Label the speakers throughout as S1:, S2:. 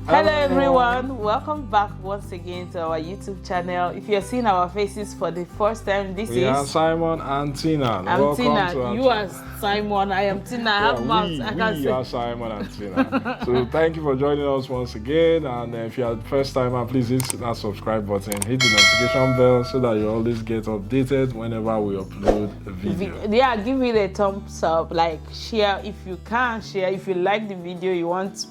S1: Hello everyone, welcome back once again to our YouTube channel. If you're seeing our faces for the first time,
S2: we are Simon and Tina.
S1: I'm Tina, you are Simon, I am Tina. I have mouth.
S2: We are Simon and Tina. So thank you for joining us once again, and if you are the first timer, please hit that subscribe button, hit the notification bell so that you always get updated whenever we upload a video.
S1: Yeah, give it a thumbs up, like share if you can, share if you like the video, you want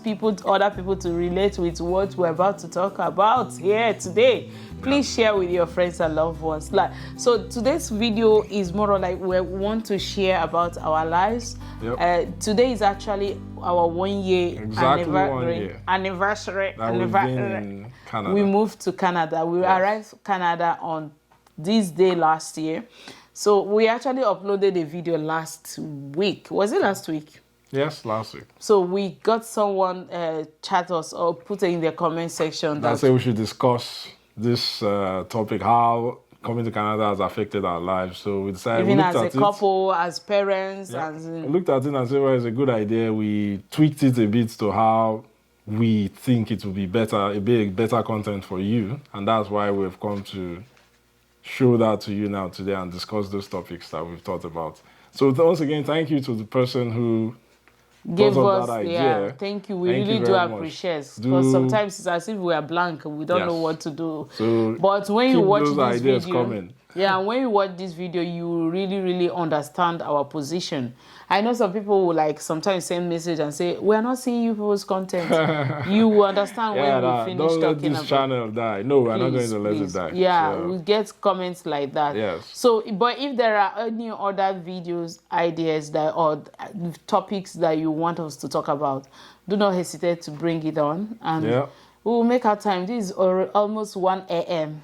S1: other people to relate with what we're about to talk about here today. Please share with your friends and loved ones. So today's video is more or like we want to share about our lives.
S2: Yep.
S1: Today is actually our 1 year anniversary.
S2: In Canada.
S1: We moved to Canada. We arrived in Canada on this day last year. So we actually uploaded a video last week. Was it last week?
S2: Yes, last week.
S1: So we got someone chat us or put it in the comment section.
S2: I say we should discuss this topic, how coming to Canada has affected our lives. So we decided,
S1: even as a couple, as parents.
S2: We looked at it and said, well, it's a good idea. We tweaked it a bit to how we think it will be better, better content for you. And that's why we've come to show that to you now today and discuss those topics that we've thought about. So once again, thank you to the person who
S1: gave us that idea. Thank you. We really do appreciate, because sometimes it's as if we are blank and we don't know what to do.
S2: So
S1: but when you watch this video,
S2: coming.
S1: when you watch this video, you will really understand our position. I know some people will sometimes send message and say, we are not seeing you people's content. You will understand when we finish talking about.
S2: Don't let this channel die. No, we're not going to let it die.
S1: Yeah, we get comments like that.
S2: Yes.
S1: So, but if there are any other videos, ideas or topics that you want us to talk about, do not hesitate to bring it on. And we will make our time. This is almost 1 a.m.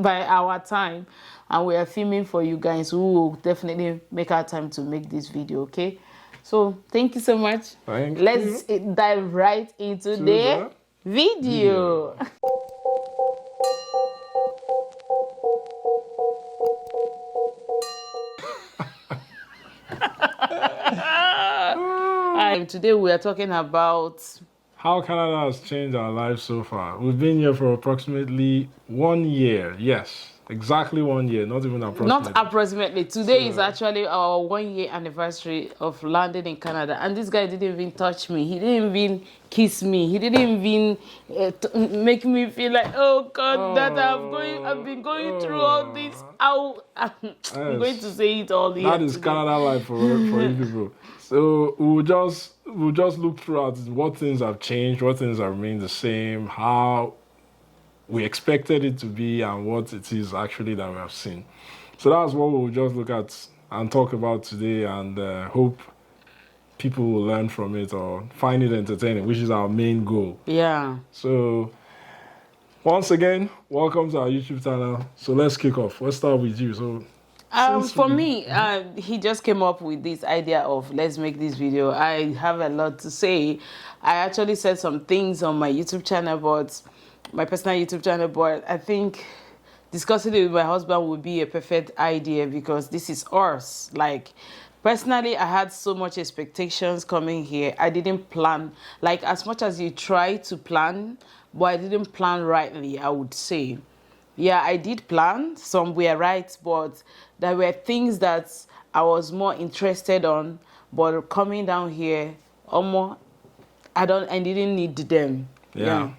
S1: by our time. And we are filming for you guys. We will definitely make our time to make this video, okay? So, thank you so much. Let's dive right into the video. Today we are talking about
S2: how Canada has changed our lives so far. We've been here for approximately 1 year. Yes. Exactly 1 year, not even approximately.
S1: Not approximately. Today is actually our 1 year anniversary of landing in Canada. And this guy didn't even touch me. He didn't even kiss me. He didn't even make me feel like, oh God, that I've been going through all this. I'm going to say it all here.
S2: That is today. Canada life for you people. So we'll just look throughout what things have changed, what things have remained the same, how we expected it to be, and what it is actually that we have seen. So that's what we'll just look at and talk about today, and hope people will learn from it or find it entertaining, which is our main goal.
S1: Yeah.
S2: So once again, welcome to our YouTube channel. So let's kick off. Let's start with you. So
S1: for me, he just came up with this idea of let's make this video. I have a lot to say. I actually said some things on my YouTube channel, my personal YouTube channel, but I think discussing it with my husband would be a perfect idea because this is ours. Personally, I had so much expectations coming here. I didn't plan, as much as you try to plan, but I didn't plan rightly, I would say. Yeah, I did plan, some were right, but there were things that I was more interested on, but coming down here, I didn't need them. Yeah.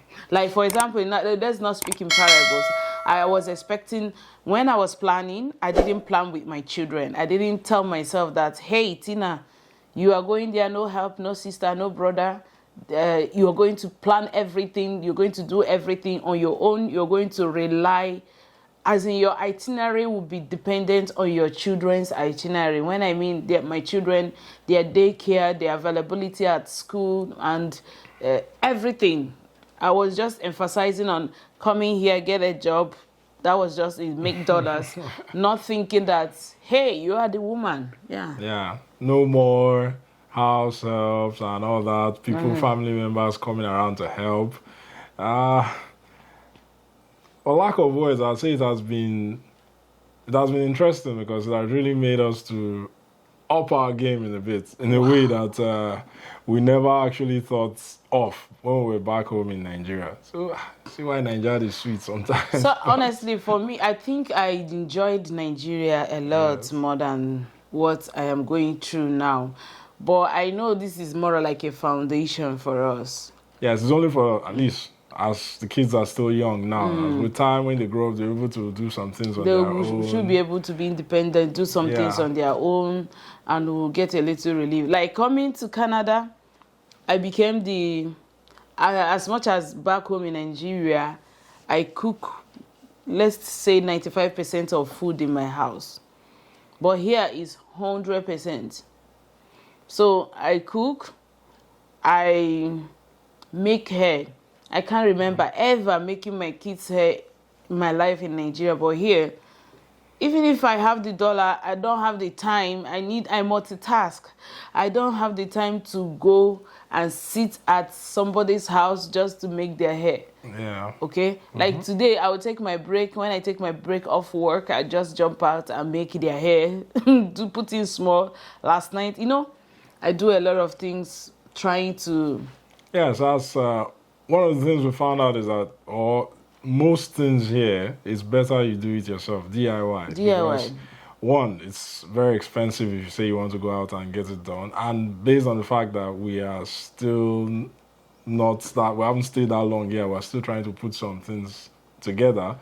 S1: For example, let's not speak in parables. I was expecting, when I was planning, I didn't plan with my children. I didn't tell myself that, hey, Tina, you are going there, no help, no sister, no brother. You are going to plan everything. You're going to do everything on your own. You're going to rely, as in your itinerary will be dependent on your children's itinerary. When I mean my children, their daycare, their availability at school, and everything. I was just emphasizing on coming here, get a job. That was just make dollars. Not thinking that, hey, you are the woman. Yeah.
S2: Yeah. No more house helps and all that. People, family members coming around to help. For lack of words, I'd say it has been interesting because it has really made us to up our game in a bit, in a way that we never actually thought of when we were back home in Nigeria. So, see why Nigeria is sweet sometimes.
S1: So honestly, for me, I think I enjoyed Nigeria a lot more than what I am going through now. But I know this is more like a foundation for us.
S2: Yes, it's only for, at least as the kids are still young now. With time, when they grow up, they're able to do some things on their own.
S1: Should be able to be independent, do some things on their own, and will get a little relief. Like coming to Canada, I became as much as back home in Nigeria, I cook, let's say 95% of food in my house. But here is 100%. So I cook, I make hair. I can't remember ever making my kids' hair in my life in Nigeria, but here, even if I have the dollar, I don't have the time. I multitask. I don't have the time to go and sit at somebody's house just to make their hair.
S2: Yeah.
S1: Okay? Like today, I will take my break. When I take my break off work, I just jump out and make their hair, to put in small. Last night, I do a lot of things trying to...
S2: Yes, that's one of the things we found out is that most things here, it's better you do it yourself, DIY. Because, one, it's very expensive if you say you want to go out and get it done. And based on the fact that we are still we haven't stayed that long here, we're still trying to put some things together.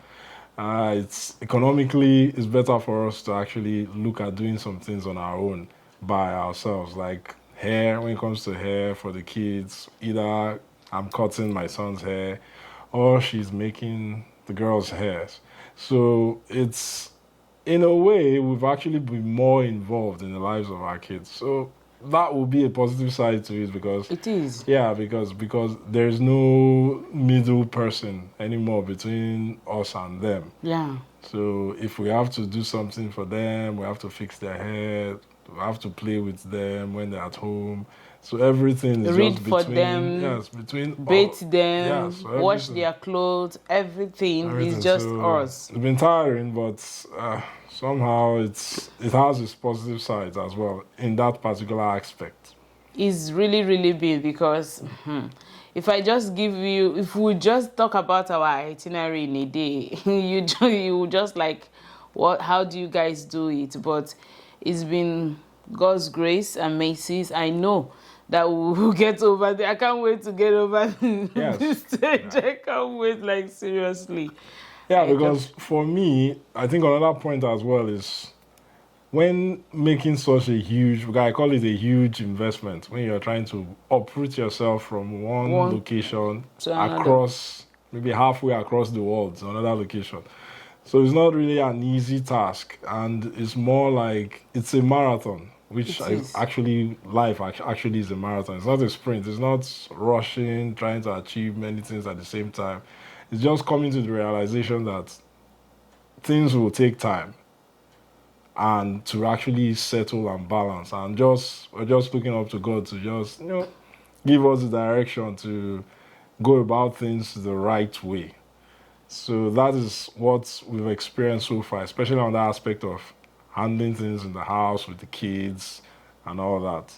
S2: It's better for us to actually look at doing some things on our own by ourselves, like hair. When it comes to hair for the kids, either I'm cutting my son's hair or she's making the girls' hairs. So it's, in a way, we've actually been more involved in the lives of our kids. So that will be a positive side to it, because...
S1: It is.
S2: Yeah, because there's no middle person anymore between us and them.
S1: Yeah.
S2: So if we have to do something for them, we have to fix their hair, we have to play with them when they're at home. So everything is
S1: read
S2: just
S1: for
S2: between
S1: them, bathe them,
S2: so
S1: wash their clothes, everything is just us.
S2: It's been tiring, but somehow it has its positive sides as well in that particular aspect.
S1: It's really, really big, because if we just talk about our itinerary in a day, you would just like, how do you guys do it? But it's been God's grace and mercies. I know that we'll get over there. I can't wait to get over this stage. I can't wait, seriously.
S2: Yeah, because for me, I think another point as well is when making such a huge, I call it a huge investment, when you're trying to uproot yourself from one location across, maybe halfway across the world to another location. So it's not really an easy task, and it's more like it's a marathon. Life actually is a marathon. It's not a sprint. It's not rushing, trying to achieve many things at the same time. It's just coming to the realization that things will take time, and to actually settle and balance. And we're just looking up to God to just, give us the direction to go about things the right way. So that is what we've experienced so far, especially on the aspect of handling things in the house with the kids and all that.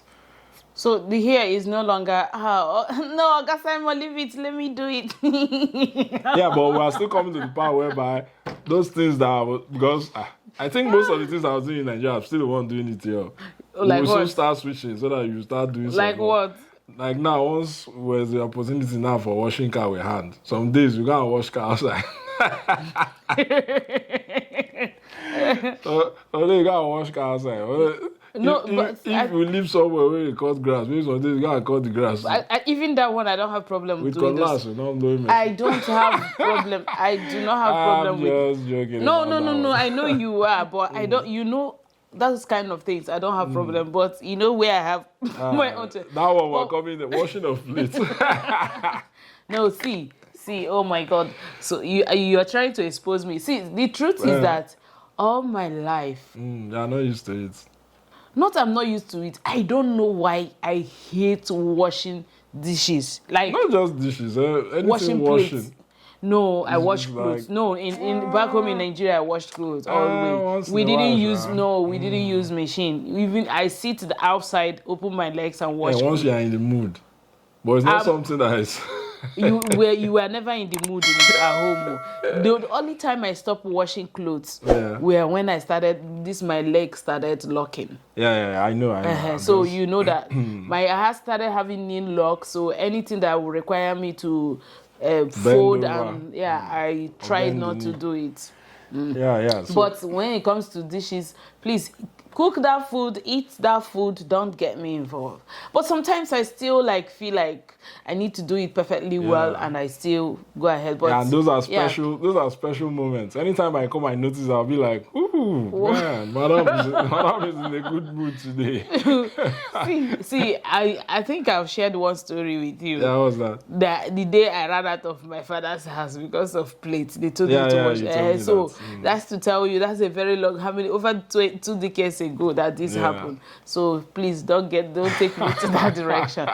S1: So the hair is no longer, no, Gasaimo, leave it, let me do it.
S2: Yeah, but we are still coming to the part whereby those things because I think most of the things I was doing in Nigeria, I'm still the one doing it here.
S1: Like
S2: we
S1: what?
S2: will start switching so that you start doing something.
S1: Like what?
S2: Like now, once there's the opportunity now for washing car with hand. Some days you can't wash car outside. So you gotta wash car outside. If we live somewhere where you cut grass, maybe some days you gotta cut the grass.
S1: Even that one, I don't have problem
S2: with
S1: doing
S2: cutlass, you don't blame me.
S1: I don't have problem. I do not have problem with.
S2: I'm just joking.
S1: No. I know you are, but I don't. Those kind of things, I don't have problem. But where I have my own.
S2: That one we're coming, the washing of plates.
S1: No, see, oh my God. So you are trying to expose me. See, the truth is that all my life.
S2: You're not used to it.
S1: I'm not used to it. I don't know why I hate washing dishes. Like
S2: not just dishes, anything
S1: washing plates. No, I
S2: It's
S1: washed
S2: just
S1: clothes.
S2: like-
S1: No, in back home in Nigeria, I washed clothes all the way.
S2: once
S1: We
S2: in a
S1: didn't
S2: while,
S1: use
S2: sha.
S1: we didn't use machine. Even I sit outside, open my legs and wash
S2: And once
S1: clothes.
S2: you are in the mood, but it's not
S1: Um,
S2: something that is.
S1: You were never in the mood at home. The only time I stopped washing clothes
S2: Yeah.
S1: were when I started my leg started locking.
S2: Yeah, I know. I'm
S1: So
S2: just-
S1: you know that my heart started having knee lock. So anything that would require me to fold
S2: over.
S1: and I tried
S2: bend
S1: not
S2: the
S1: to
S2: knee.
S1: do it.
S2: Yeah. So,
S1: But when it comes to dishes, please cook that food, eat that food, don't get me involved. But sometimes I still feel like I need to do it perfectly well and I still go ahead. But
S2: yeah, and those are special moments. Anytime I come, I notice I'll be like, ooh, man, madam is in a good mood today.
S1: see, I think I've shared one story with you.
S2: Yeah, what was that?
S1: That the day I ran out of my father's house because of plates, they told me
S2: Yeah,
S1: to
S2: yeah,
S1: wash.
S2: you told me
S1: So
S2: that.
S1: that's to tell you that's a very long, how many over 2 decades ago that this
S2: Yeah.
S1: happened. So please don't take me to that direction.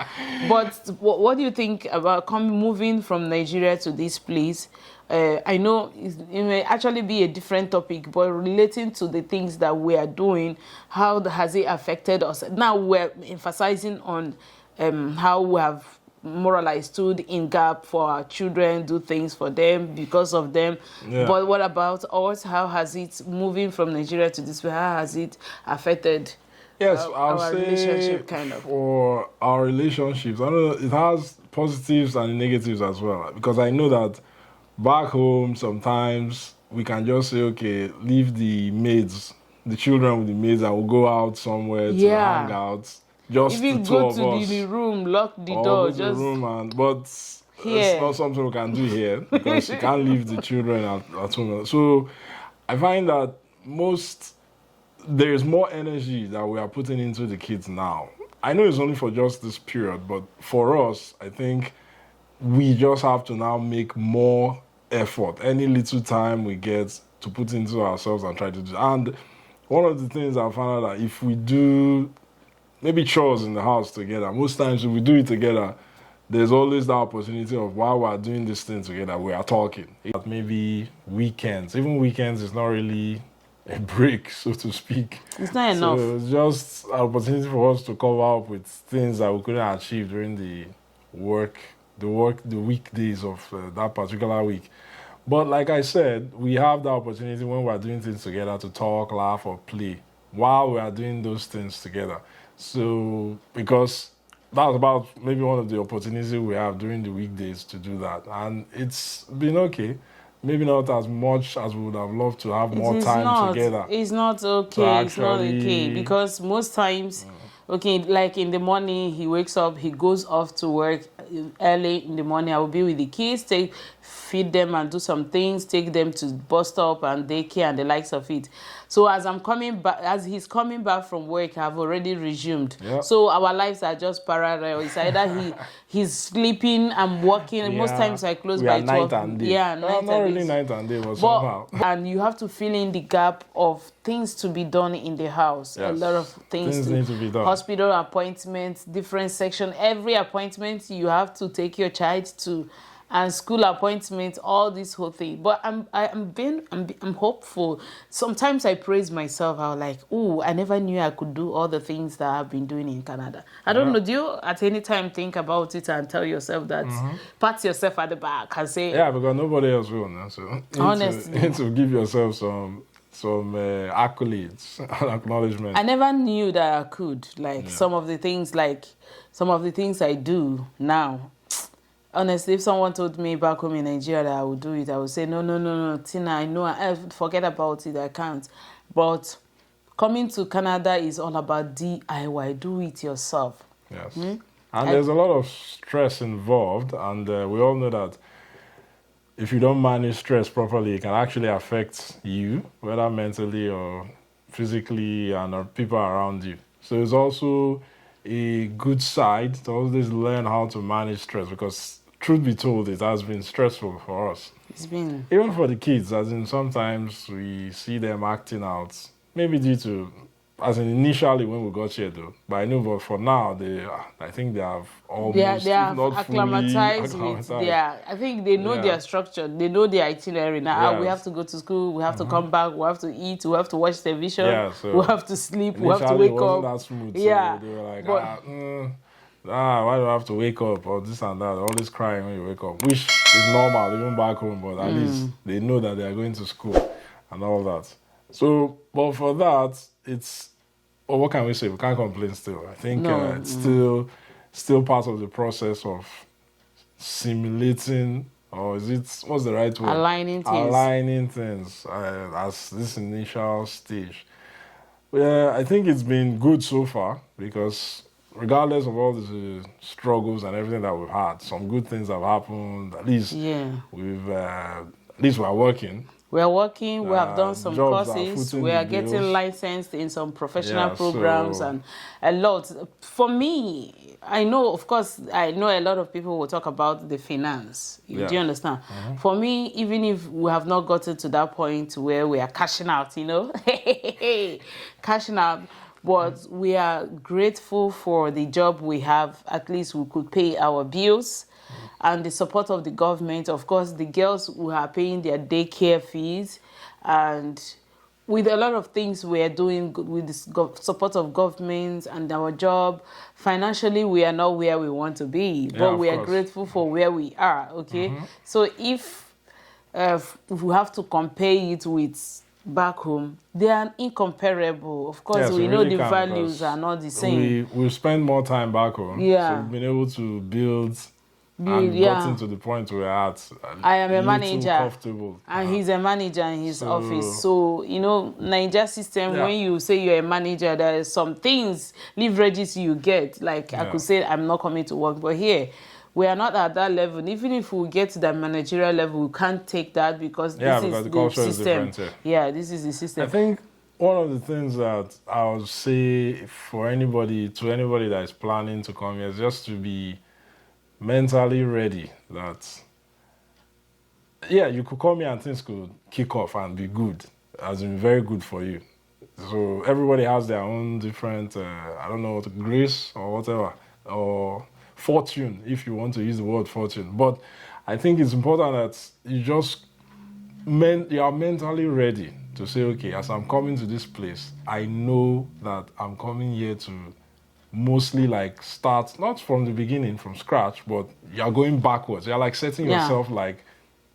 S1: But what do you think about moving from Nigeria to this place? I know it may actually be a different topic, but relating to the things that we are doing, how has it affected us? Now we're emphasizing on how we have more or less stood in gap for our children, do things for them because of them.
S2: Yeah.
S1: But what about us? How has it, moving from Nigeria to this way, how has it affected
S2: Yes,
S1: our
S2: I'll say
S1: relationship, kind of?
S2: for our relationships, I know it has positives and negatives as well. Because I know that back home, sometimes we can just say, okay, leave the maids, the children with the maids, and we'll go out somewhere to
S1: Yeah.
S2: hang out. Just
S1: Even
S2: the two
S1: go
S2: of
S1: to
S2: us.
S1: the room, lock the
S2: Or
S1: door,
S2: go to the
S1: just
S2: room but
S1: Here.
S2: it's not something we can do here because you can't leave the children at home. So I find that there's more energy that we are putting into the kids now. I know it's only for just this period, but for us, I think we just have to now make more effort. Any little time we get to put into ourselves and try to do. And one of the things I found out that if we do maybe chores in the house together, most times if we do it together, there's always the opportunity of while we're doing this thing together, we are talking. Maybe weekends. Even weekends is not really a break, so to speak.
S1: it's not enough.
S2: So it's just an opportunity for us to cover up with things that we couldn't achieve during the weekdays of that particular week. But like I said, we have the opportunity when we're doing things together to talk, laugh, or play while we are doing those things together. So because that's about maybe one of the opportunities we have during the weekdays to do that, and it's been okay. Maybe not as much as we would have loved to have more
S1: It is
S2: time
S1: not,
S2: together.
S1: It's not okay.
S2: So
S1: It's not okay
S2: actually-
S1: because most times, okay, like in the morning, he wakes up, he goes off to work early in the morning. I will be with the kids, feed them and do some things, take them to bus stop and daycare and the likes of it. So as he's coming back from work, I've already resumed.
S2: Yep.
S1: So our lives are just parallel. It's either he's sleeping, I'm working. Most
S2: Yeah.
S1: times I close
S2: We
S1: by
S2: are night
S1: 12.
S2: and day.
S1: Yeah,
S2: No,
S1: night
S2: not
S1: and
S2: really
S1: day.
S2: night and day, but
S1: But,
S2: somehow.
S1: and you have to fill in the gap of things to be done in the house. A
S2: Yes.
S1: lot of things
S2: Things need to be done.
S1: Hospital appointments, different section. Every appointment you have to take your child to, and school appointments, all this whole thing. But I'm hopeful. Sometimes I praise myself. I'm like, oh, I never knew I could do all the things that I've been doing in Canada. I don't know. Do you at any time think about it and tell yourself that, pat yourself at the back and say,
S2: Yeah, because nobody else will now. So
S1: Honestly.
S2: you need to give yourself some accolades and acknowledgement.
S1: I never knew that I could. Some of the things I do now. Honestly, if someone told me back home in Nigeria that I would do it, I would say, no, Tina, I know, forget about it, I can't. But coming to Canada is all about DIY, do it yourself.
S2: Yes. And there's a lot of stress involved, and we all know that if you don't manage stress properly, it can actually affect you, whether mentally or physically, and people around you. So it's also a good side to always learn how to manage stress, because truth be told, it has been stressful for us.
S1: It's been...
S2: Even for the kids, as in sometimes we see them acting out, maybe due to as in initially when we got here though. But I know, but for now, I think they have almost,
S1: They
S2: if
S1: are
S2: not fully
S1: acclimatized with
S2: acclimatized.
S1: their. I think they know
S2: Yeah.
S1: their structure. They know their itinerary. Now we
S2: Yes.
S1: have to go to school. We have to come back. We have to eat. We have to watch television.
S2: Yeah, so
S1: we have to sleep. We have to
S2: Initially, it
S1: wake
S2: wasn't
S1: up.
S2: that smooth.
S1: Yeah,
S2: So they were like,
S1: but
S2: why do I have to wake up or this and that? Always crying when you wake up, which is normal even back home. But at least they know that they are going to school and all that. So, but for that, it's what can we say? We can't complain. Still, I think
S1: No,
S2: it's still part of the process of simulating, or is it what's the right word?
S1: Aligning things.
S2: Aligning things as this initial stage. Yeah, I think it's been good so far because regardless of all the struggles and everything that we've had, some good things have happened. At least
S1: Yeah.
S2: we're working.
S1: We are working, we have done some
S2: Jobs are
S1: courses,
S2: footing
S1: we
S2: the
S1: are getting
S2: bills.
S1: licensed in some professional
S2: Yeah,
S1: programs
S2: so-
S1: and a lot. For me, I know, of course, I know a lot of people will talk about the finance.
S2: Yeah.
S1: Do you understand? For me, even if we have not gotten to that point where we are cashing out, cashing out, but we are grateful for the job we have. At least we could pay our bills. And the support of the government, of course, the girls who are paying their daycare fees, and with a lot of things we are doing with the support of government and our job, financially we are not where we want to be, but
S2: of
S1: we are
S2: course.
S1: grateful for where we are. Okay, so if we have to compare it with back home, they are incomparable. Of course,
S2: Yes,
S1: we
S2: we
S1: know
S2: really
S1: the
S2: can,
S1: values
S2: because
S1: are not the same.
S2: We spend more time back home.
S1: Yeah.
S2: So we've been able to build and
S1: yeah.
S2: gotten to the point we're at.
S1: I am a
S2: little
S1: manager,
S2: comfortable.
S1: and he's a manager in his
S2: So-
S1: office. So, Niger system,
S2: Yeah.
S1: when you say you're a manager, there are some things, leverages you get. Like, I
S2: Yeah.
S1: could say, I'm not coming to work. But here, we are not at that level. Even if we get to that managerial level, we can't take that because
S2: Yeah,
S1: this
S2: because
S1: is
S2: the
S1: the
S2: culture is
S1: system.
S2: different,
S1: Yeah, this is the
S2: I
S1: system.
S2: think one of the things that I would say for anybody that is planning to come here is just to be mentally ready that, yeah, you could come here and things could kick off and be good, as in very good for you. So everybody has their own different, I don't know, grace or whatever, or fortune, if you want to use the word fortune. But I think it's important that you just you are mentally ready to say, okay, as I'm coming to this place, I know that I'm coming here to mostly like start not from the beginning, from scratch, but you're going backwards. You're like setting
S1: Yeah.
S2: yourself like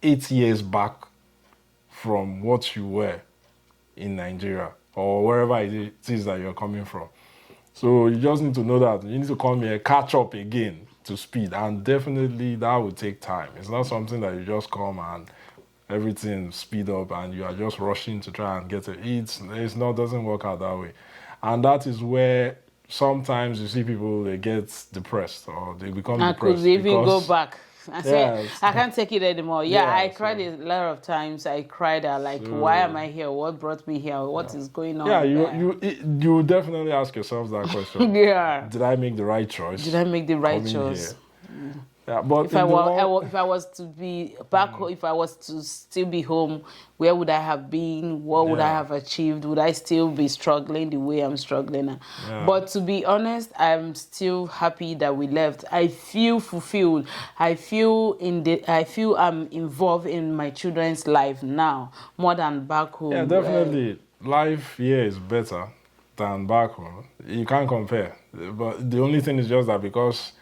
S2: 8 years back from what you were in Nigeria or wherever it is that you're coming from. So you just need to know that you need to come here, catch up again to speed, and definitely that will take time. It's not something that you just come and everything speed up and you are just rushing to try and get it. Doesn't work out that way. And that is where sometimes you see people, they get depressed or they become
S1: I
S2: depressed.
S1: could even go
S2: because-
S1: back. I said,
S2: Yes.
S1: I can't take it anymore. Yeah,
S2: Yeah,
S1: I cried
S2: so-
S1: a lot of times. I cried why am I here? What brought me here? What is going on?
S2: Yeah, you definitely ask yourself that question.
S1: Yeah.
S2: Did I make the right choice?
S1: Did I make the right
S2: coming
S1: choice?
S2: here? Yeah, but
S1: If
S2: in
S1: I
S2: the long-
S1: if I was to be back home, if I was to still be home, where would I have been? What would I
S2: Yeah.
S1: have achieved? Would I still be struggling the way I'm struggling now?
S2: Yeah.
S1: But to be honest, I'm still happy that we left. I feel fulfilled. I feel I'm involved in my children's life now more than back home.
S2: Yeah, definitely. Life here is better than back home. You can't compare. But the only thing is just that because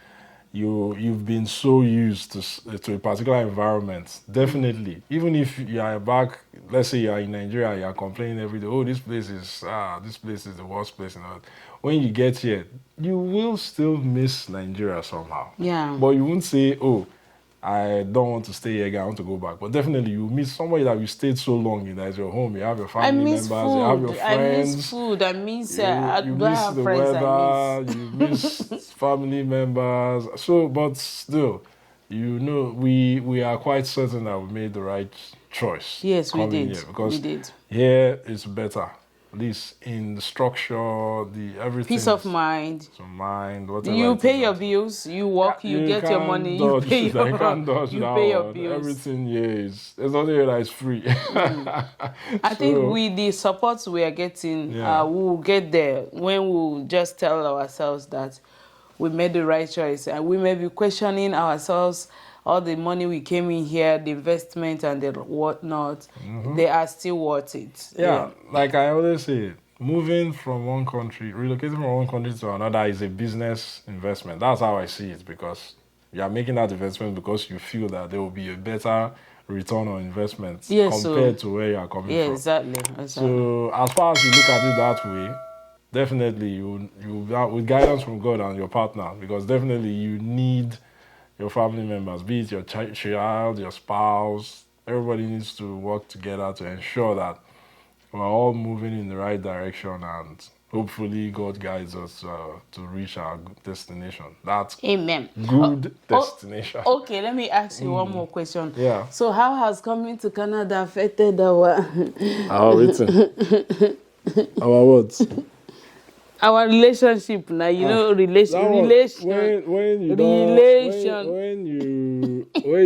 S2: you've been so used to a particular environment, definitely. Even if you are back, let's say you are in Nigeria, you are complaining every day, oh, this place is the worst place in the world. When you get here, you will still miss Nigeria somehow.
S1: Yeah.
S2: But you won't say, oh, I don't want to stay here again, I want to go back. But definitely you miss somebody that you stayed so long in, that's your home, you have your
S1: I
S2: family
S1: miss
S2: members, you have your
S1: food.
S2: friends.
S1: I miss food. I miss.
S2: You
S1: Do I
S2: miss
S1: have
S2: the
S1: friends
S2: weather,
S1: I miss?
S2: you miss family members. So, but still, we are quite certain that we made the right choice.
S1: Yes, we
S2: coming
S1: did.
S2: Here because
S1: We did.
S2: here is better. at least in the structure, the everything.
S1: Peace of mind.
S2: Whatever.
S1: You pay your bills, you work, you get your money, you pay your,
S2: you can't dodge
S1: you
S2: that
S1: pay your
S2: one.
S1: bills.
S2: Everything here there's nothing here that is free.
S1: I think with the support we are getting, we will get there when we will just tell ourselves that we made the right choice. And we may be questioning ourselves, all the money we came in here, the investment and the whatnot, they are still worth it.
S2: Yeah, like I always say, moving from one country, relocating from one country to another is a business investment. That's how I see it, because you are making that investment because you feel that there will be a better return on investment compared to where you are coming from.
S1: Yeah, exactly.
S2: So as far as you look at it that way, definitely you with guidance from God and your partner, because definitely you need your family members, be it your child, your spouse. Everybody needs to work together to ensure that we're all moving in the right direction, and hopefully God guides us to reach our destination. That's
S1: Amen.
S2: Good destination.
S1: Okay, let me ask you one more question.
S2: Yeah.
S1: So how has coming to Canada affected our
S2: our what?
S1: Our relationship now, relation.
S2: When you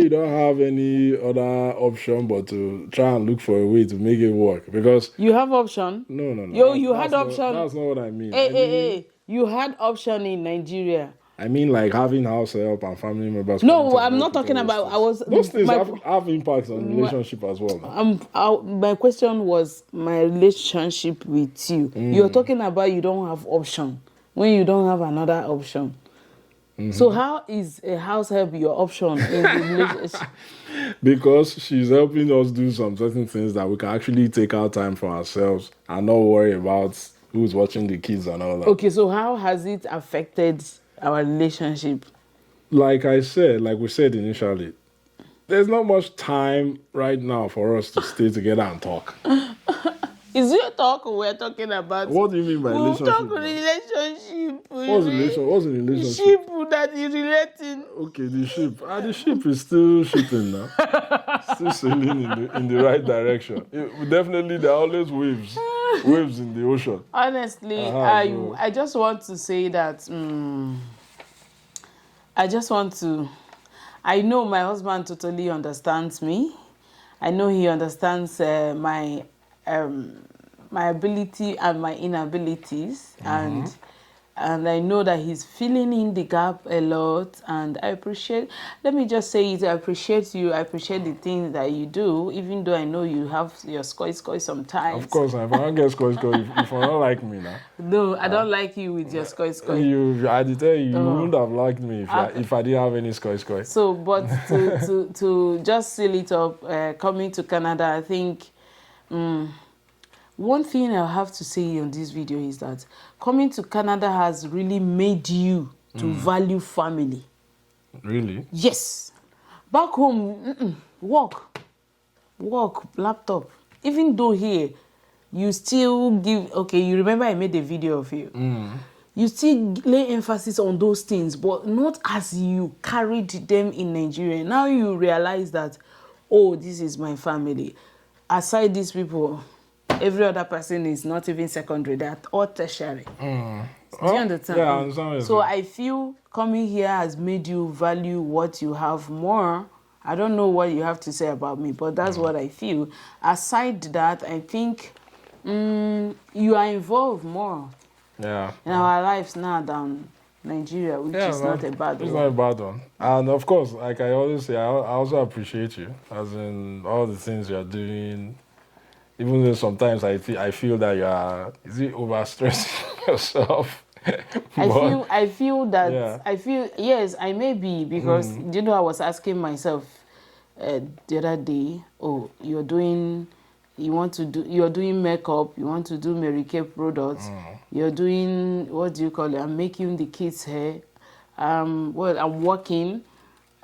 S2: don't have any other option but to try and look for a way to make it work, because
S1: you have option.
S2: No.
S1: You had option.
S2: That's not what I mean.
S1: Hey. You had option in Nigeria.
S2: I mean, like having house help and family members.
S1: No, I'm not talking about.
S2: Those things have impacts on relationship as well.
S1: My question was my relationship with you. You're talking about you don't have option when you don't have another option. So how is a house help your option in the relationship?
S2: Because she's helping us do some certain things that we can actually take our time for ourselves and not worry about who's watching the kids and all that.
S1: Okay, so how has it affected our relationship?
S2: Like we said initially, there's not much time right now for us to stay together and talk.
S1: Is it talk we're talking about?
S2: What do you mean by relationship?
S1: We'll talk relationship.
S2: What's a relationship?
S1: Ship that is relating.
S2: Okay, the ship. The ship is still shipping now. Still sailing in the right direction. Definitely, there are always waves in the ocean.
S1: Honestly, I just want to say that I know my husband totally understands me. I know he understands my ability and my inabilities, and I know that he's filling in the gap a lot, and I appreciate, let me just say it, I appreciate you, I appreciate the things that you do, even though I know you have your scoy sometimes.
S2: Of course, if I don't get scoy, if you don't like me now.
S1: No, I don't like you with your scoy.
S2: I did tell you, you wouldn't have liked me if I didn't have any scoy.
S1: So, but to just seal it up, coming to Canada, I think one thing I have to say on this video is that coming to Canada has really made you to value family.
S2: Really?
S1: Yes. Back home, work, laptop. Even though here, you still give, okay, you remember I made a video of you. You still lay emphasis on those things, but not as you carried them in Nigeria. Now you realize that, oh, this is my family. Aside these people, every other person is not even secondary, they're all tertiary. Do you understand?
S2: Yeah, I understand.
S1: So I feel coming here has made you value what you have more. I don't know what you have to say about me, but that's what I feel. Aside that, I think you are involved more in our lives now than Nigeria, which is not a bad one.
S2: It's not a bad one. And of course, like I always say, I also appreciate you, as in all the things you're doing. Even though sometimes I feel that you are overstressing yourself.
S1: I feel yes, I may be, because I was asking myself the other day, you're doing makeup, you want to do Mary Kay products, you're doing, what do you call it? I'm making the kids' hair. I'm working.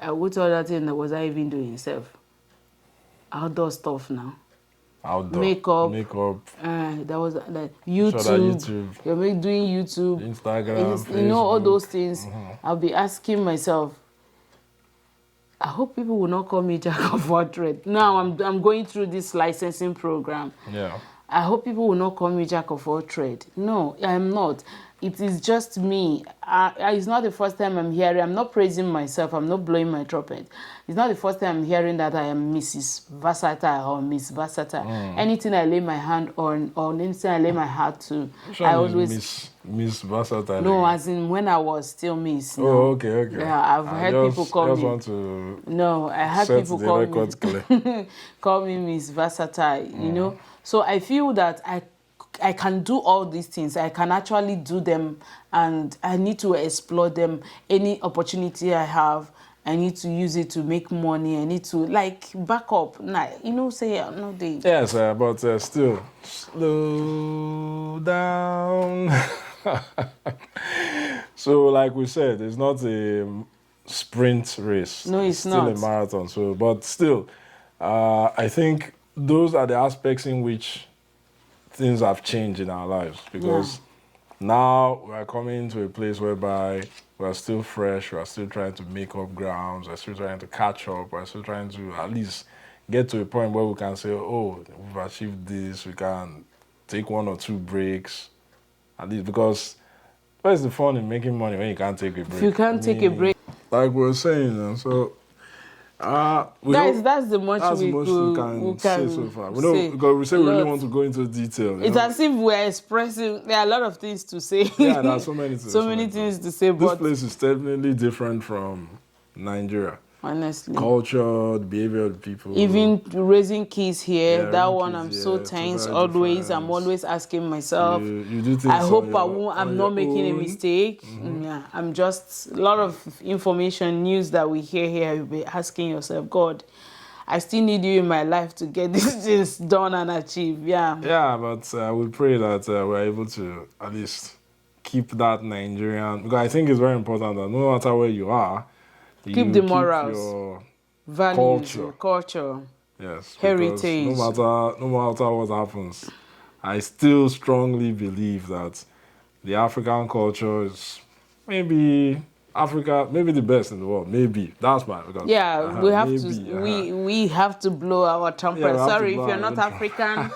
S1: What other thing that was I even doing self? Outdoor stuff now.
S2: Outdoor
S1: makeup. That was YouTube. You're doing YouTube,
S2: Instagram, Facebook.
S1: All those things. I'll be asking myself, I hope people will not call me jack of all trades. Now I'm going through this licensing program.
S2: Yeah.
S1: I hope people will not call me jack of all trade. No, I am not. It is just me. It's not the first time I'm hearing. I'm not praising myself. I'm not blowing my trumpet. It's not the first time I'm hearing that I am Mrs. Versatile or Miss Versatile. Anything I lay my hand on or anything I lay my heart to,
S2: Sure,
S1: I always...
S2: Miss Versatile.
S1: No, as in when I was still Miss. No.
S2: Oh, okay.
S1: Yeah, I've heard people call
S2: just
S1: me.
S2: Want to
S1: No, I had
S2: set
S1: people
S2: the
S1: call
S2: records
S1: me
S2: clear.
S1: call me Miss Versatile. You know, so I feel that I can do all these things. I can actually do them, and I need to explore them. Any opportunity I have, I need to use it to make money. I need to like back up. You know, say no day.
S2: Yes, but still, slow down. So, like we said, it's not a sprint race.
S1: No, it's
S2: still
S1: not.
S2: a marathon. So, but still, I think those are the aspects in which things have changed in our lives, because now we're coming to a place whereby we're still fresh, we're still trying to make up grounds, we're still trying to catch up, we're still trying to at least get to a point where we can say, oh, we've achieved this, we can take 1 or 2 breaks, at least, because where's the fun in making money when you can't take a break?
S1: If you can't take a break.
S2: Like we were saying, so...
S1: Guys, that's the most we
S2: can say so far. We know, because we say we really want to go into detail.
S1: It's as if we're expressing. There are a lot of things to say.
S2: Yeah, there are so many things.
S1: So many things to say.
S2: This
S1: But
S2: place is definitely different from Nigeria.
S1: Honestly,
S2: culture, the behavior of the people.
S1: Even raising kids here,
S2: Yeah,
S1: that
S2: raising
S1: one
S2: kids
S1: I'm
S2: here,
S1: so tense.
S2: totally
S1: Always,
S2: different.
S1: I'm always asking myself.
S2: You do things
S1: I hope
S2: on your-
S1: I'm
S2: on
S1: not
S2: your
S1: making a
S2: own.
S1: mistake. Yeah, I'm just a lot of information, news that we hear here. You'll be asking yourself, God, I still need you in my life to get these things done and achieve. Yeah.
S2: Yeah, but we pray that we're able to at least keep that Nigerian, because I think it's very important that no matter where you are,
S1: Keep the morals.
S2: your
S1: Values, culture.
S2: yes,
S1: heritage.
S2: because no matter what happens, I still strongly believe that the African culture is maybe the best in the world. Maybe that's my because
S1: Yeah, we have
S2: maybe,
S1: to we have to blow our trumpet.
S2: Yeah, we have to
S1: Sorry if
S2: blow
S1: you're
S2: our
S1: not African.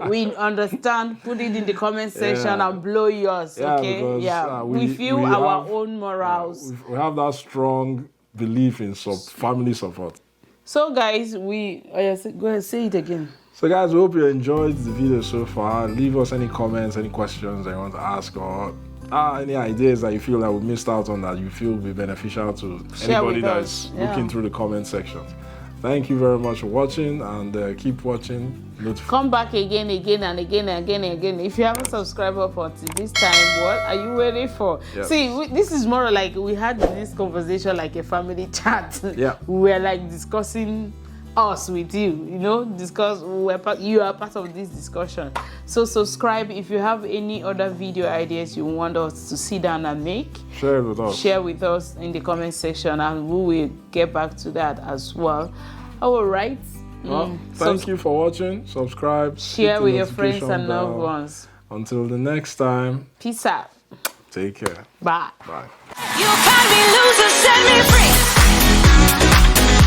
S1: We understand. Put it in the comment section
S2: Yeah.
S1: and blow yours.
S2: Yeah,
S1: Okay.
S2: because,
S1: Yeah. We feel
S2: we
S1: our
S2: have-
S1: own morals.
S2: we have that strong belief in family support.
S1: So guys, go ahead, say it again.
S2: So guys, we hope you enjoyed the video so far. Leave us any comments, any questions that you want to ask, or any ideas that you feel that we missed out on that you feel will be beneficial to
S1: Share
S2: anybody
S1: with
S2: that
S1: us.
S2: is
S1: Yeah.
S2: looking through the comment section. Thank you very much for watching, and keep watching.
S1: Come back again. If you haven't subscribed up until this time, what are you waiting for?
S2: Yes.
S1: See, this is more like we had this conversation like a family chat.
S2: Yeah.
S1: We were like discussing us with you, you are part of this discussion. So subscribe. If you have any other video ideas you want us to sit down and make,
S2: Share it with us.
S1: share with us in the comment section, and we will get back to that as well. All right.
S2: Well, thank you for watching. Subscribe.
S1: Share
S2: hit the
S1: with your friends
S2: notification
S1: and loved
S2: bell.
S1: ones.
S2: Until the next time,
S1: Peace out.
S2: take care.
S1: Bye.
S2: Bye.
S3: You can be loser, set me free.